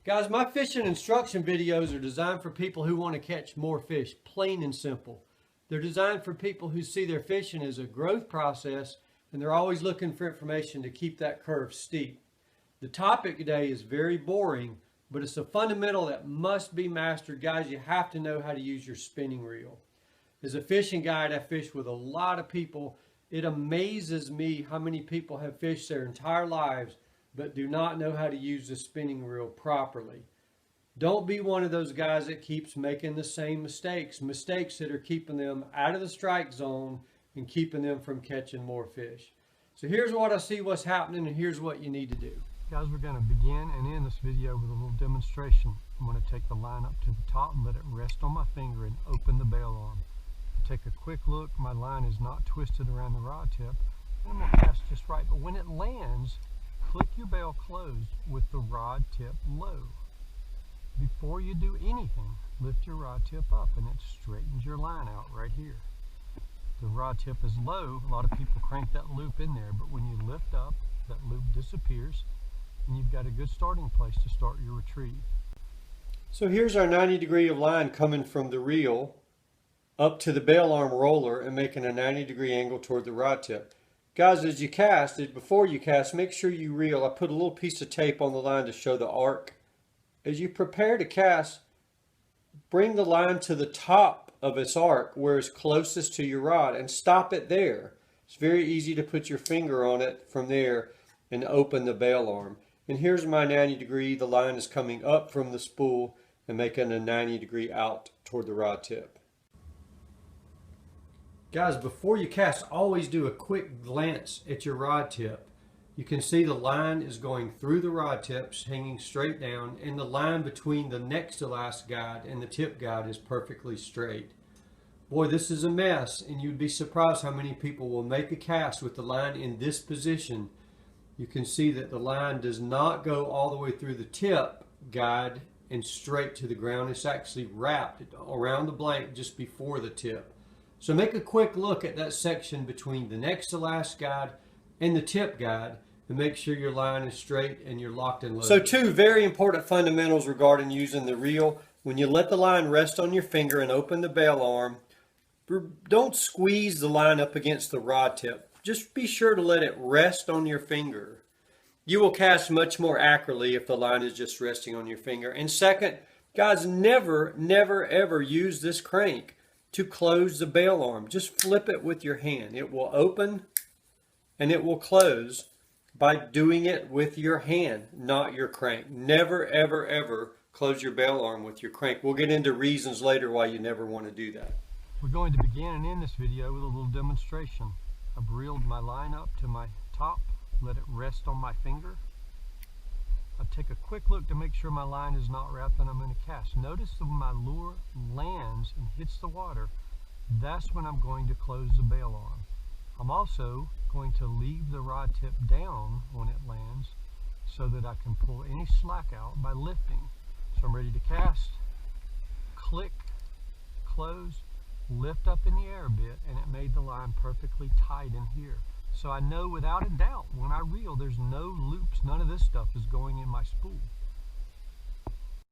Guys, my fishing instruction videos are designed for people who want to catch more fish, plain and simple. They're designed for people who see their fishing as a growth process, and they're always looking for information to keep that curve steep. The topic today is very boring, but it's a fundamental that must be mastered. Guys, you have to know how to use your spinning reel. As a fishing guide, I fish with a lot of people. It amazes me how many people have fished their entire lives but do not know how to use the spinning reel properly. Don't be one of those guys that keeps making the same mistakes that are keeping them out of the strike zone and keeping them from catching more fish. So here's what I see what's happening, and here's what you need to do. Guys, we're going to begin and end this video with a little demonstration. I'm going to take the line up to the top and let it rest on my finger and open the bail arm. Take a quick look. My line is not twisted around the rod tip, and I'm going to cast just right. But when it lands, click your bail closed with the rod tip low. Before you do anything, lift your rod tip up and it straightens your line out right here. The rod tip is low. A lot of people crank that loop in there, but when you lift up, that loop disappears and you've got a good starting place to start your retrieve. So here's our 90-degree of line coming from the reel up to the bail arm roller and making a 90-degree angle toward the rod tip. Guys, as you cast, before you cast, make sure you reel. I put a little piece of tape on the line to show the arc. As you prepare to cast, bring the line to the top of its arc where it's closest to your rod and stop it there. It's very easy to put your finger on it from there and open the bail arm. And here's my 90-degree. The line is coming up from the spool and making a 90-degree out toward the rod tip. Guys, before you cast, always do a quick glance at your rod tip. You can see the line is going through the rod tips, hanging straight down, and the line between the next to last guide and the tip guide is perfectly straight. Boy, this is a mess, and you'd be surprised how many people will make a cast with the line in this position. You can see that the line does not go all the way through the tip guide and straight to the ground. It's actually wrapped around the blank just before the tip. So make a quick look at that section between the next to last guide and the tip guide and make sure your line is straight and you're locked and loaded. So two very important fundamentals regarding using the reel. When you let the line rest on your finger and open the bail arm, don't squeeze the line up against the rod tip. Just be sure to let it rest on your finger. You will cast much more accurately if the line is just resting on your finger. And second, guys, never, ever use this crank to close the bail arm. Just flip it with your hand. It will open and it will close by doing it with your hand, not your crank. Never, ever close your bail arm with your crank. We'll get into reasons later why you never want to do that. We're going to begin and end this video with a little demonstration. I've reeled my line up to my top, let it rest on my finger. I'll take a quick look to make sure my line is not wrapped and I'm going to cast. Notice when my lure lands and hits the water, that's when I'm going to close the bail arm. I'm also going to leave the rod tip down when it lands so that I can pull any slack out by lifting. So I'm ready to cast, click, close, lift up in the air a bit, and it made the line perfectly tight in here. So I know without a doubt when I reel there's no loops, none of this stuff is going in my spool.